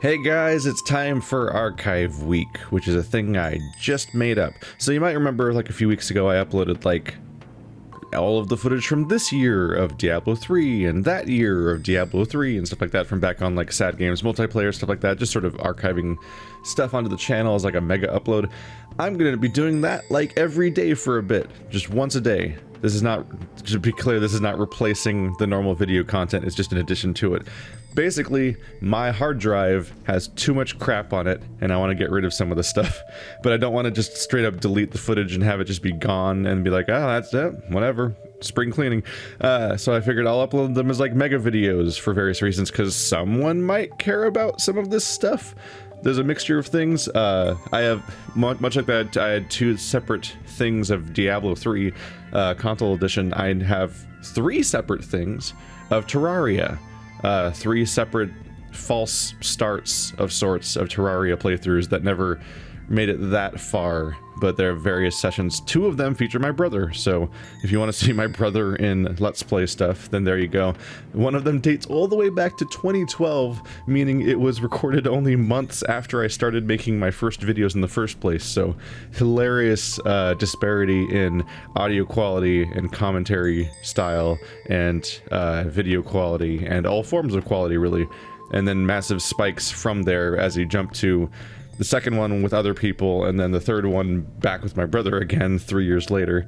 Hey guys, it's time for Archive Week, which is a thing I just made up. So you might remember like a few weeks ago I uploaded like all of the footage from this year of Diablo 3 and that year of Diablo 3 and stuff like that from back on like Sad Games multiplayer, stuff like that, just sort of archiving stuff onto the channel as like a mega upload. I'm going to be doing that like every day for a bit, just once a day. This is not, to be clear, this is not replacing the normal video content, it's just an addition to it. Basically, my hard drive has too much crap on it, and I want to get rid of some of the stuff. But I don't want to just straight up delete the footage and have it just be gone and be like, oh, that's it, whatever, spring cleaning. So I figured I'll upload them as like mega videos for various reasons, because someone might care about some of this stuff. There's a mixture of things. I have, much like that, I had two separate things of Diablo 3 console edition. I have three separate things of Terraria. Three separate false starts of sorts of Terraria playthroughs that never made it that far, but there are various sessions. Two of them feature my brother, so if you want to see my brother in Let's Play stuff, then there you go. One of them dates all the way back to 2012, meaning it was recorded only months after I started making my first videos in the first place, so hilarious disparity in audio quality and commentary style and video quality and all forms of quality, really. And then massive spikes from there as you jump to the second one with other people, and then the third one back with my brother again 3 years later.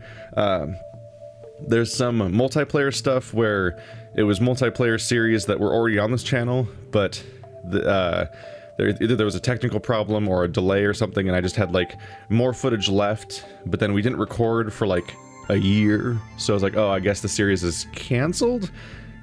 There's some multiplayer stuff where it was multiplayer series that were already on this channel, but either there was a technical problem or a delay or something, and I just had like more footage left, but then we didn't record for like a year, so I was like, oh, I guess the series is canceled?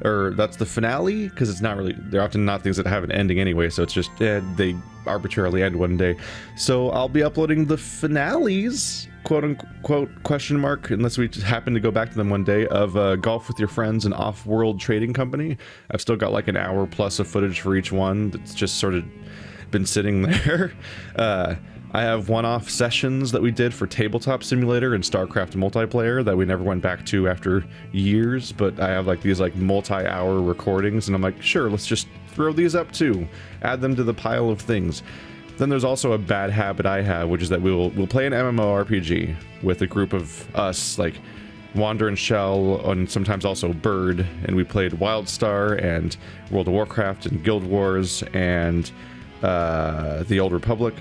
Or that's the finale, because it's not really, they're often not things that have an ending anyway, so it's just, they arbitrarily end one day. So I'll be uploading the finales, quote unquote, question mark, unless we just happen to go back to them one day, of Golf with Your Friends and Off-World Trading Company. I've still got like an hour plus of footage for each one that's just sort of been sitting there. I have one-off sessions that we did for Tabletop Simulator and StarCraft multiplayer that we never went back to after years, but I have like these like multi-hour recordings, and I'm like, sure, let's just throw these up too. Add them to the pile of things. Then there's also a bad habit I have, which is that we'll play an MMORPG with a group of us, like Wander and Shell, and sometimes also Bird, and we played WildStar and World of Warcraft and Guild Wars and the Old Republic.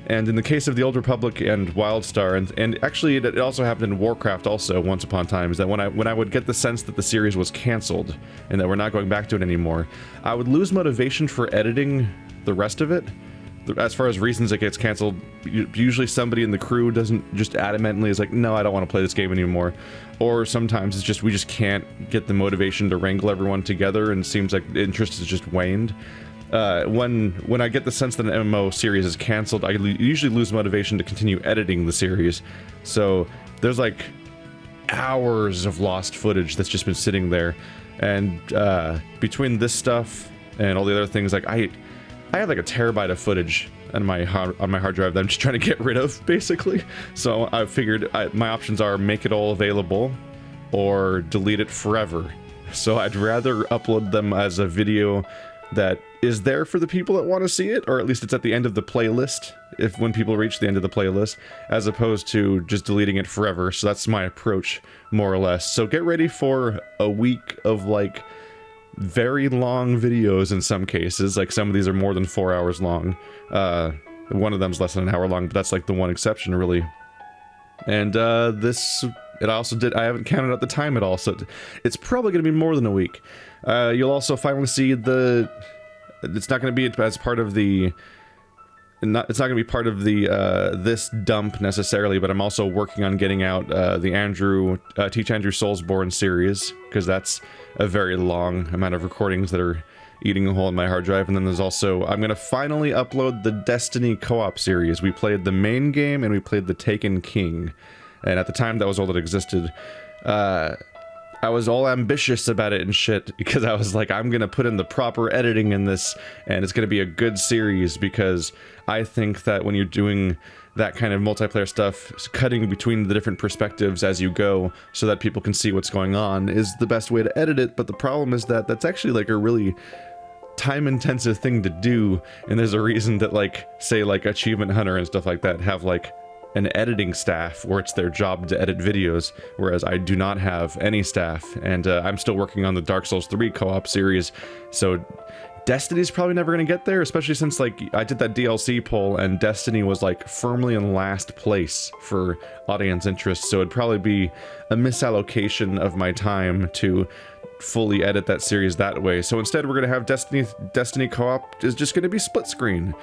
And in the case of the Old Republic and WildStar, and actually it also happened in Warcraft also once upon a time, is that when I would get the sense that the series was canceled and that we're not going back to it anymore, I would lose motivation for editing the rest of it. As far as reasons it gets canceled, usually somebody in the crew doesn't just adamantly is like, no, I don't want to play this game anymore. Or sometimes it's just, we just can't get the motivation to wrangle everyone together, and it seems like the interest has just waned. When I get the sense that an MMO series is canceled, I usually lose motivation to continue editing the series. So there's like hours of lost footage that's just been sitting there, and between this stuff and all the other things, like I have like a terabyte of footage on my hard drive that I'm just trying to get rid of, basically. So I figured my options are make it all available or delete it forever. So I'd rather upload them as a video that is there for the people that want to see it, or at least it's at the end of the playlist, when people reach the end of the playlist, as opposed to just deleting it forever. So that's my approach, more or less. So get ready for a week of like very long videos in some cases. Like some of these are more than 4 hours long. One of them's less than an hour long, but that's like the one exception, really. And it also I haven't counted out the time at all, so it's probably going to be more than a week. You'll also finally see it's not going to be as part of the, it's not going to be part of the, this dump necessarily, but I'm also working on getting out, the Teach Andrew Soulsborne series, because that's a very long amount of recordings that are eating a hole in my hard drive. And then there's also, I'm going to finally upload the Destiny co-op series. We played the main game and we played the Taken King. And at the time, that was all that existed. I was all ambitious about it and shit, because I was like, I'm gonna put in the proper editing in this, and it's gonna be a good series, because I think that when you're doing that kind of multiplayer stuff, cutting between the different perspectives as you go, so that people can see what's going on, is the best way to edit it. But the problem is that that's actually like a really time-intensive thing to do, and there's a reason that, like, say, like, Achievement Hunter and stuff like that have, like, an editing staff where it's their job to edit videos, whereas I do not have any staff, and I'm still working on the Dark Souls 3 co-op series, so Destiny's probably never gonna get there, especially since, like, I did that DLC poll, and Destiny was, like, firmly in last place for audience interest, so it'd probably be a misallocation of my time to fully edit that series that way. So instead, we're gonna have Destiny co-op is just gonna be split screen,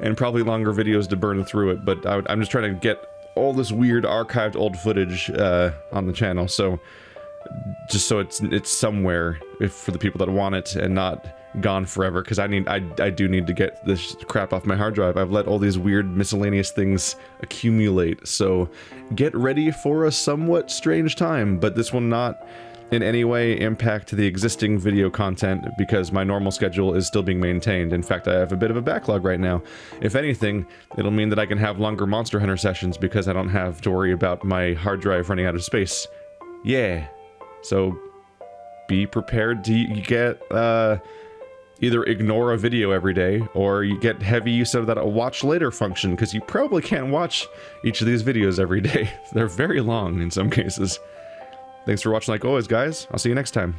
and probably longer videos to burn through it, but I'm just trying to get all this weird archived old footage on the channel, so just so it's somewhere for the people that want it and not gone forever, because I do need to get this crap off my hard drive. I've let all these weird miscellaneous things accumulate, so get ready for a somewhat strange time, but this will not in any way impact the existing video content because my normal schedule is still being maintained. In fact, I have a bit of a backlog right now. If anything, it'll mean that I can have longer Monster Hunter sessions because I don't have to worry about my hard drive running out of space. Yeah. So be prepared to get either ignore a video every day, or you get heavy use of that watch later function, because you probably can't watch each of these videos every day. They're very long in some cases. Thanks for watching like always, guys. I'll see you next time.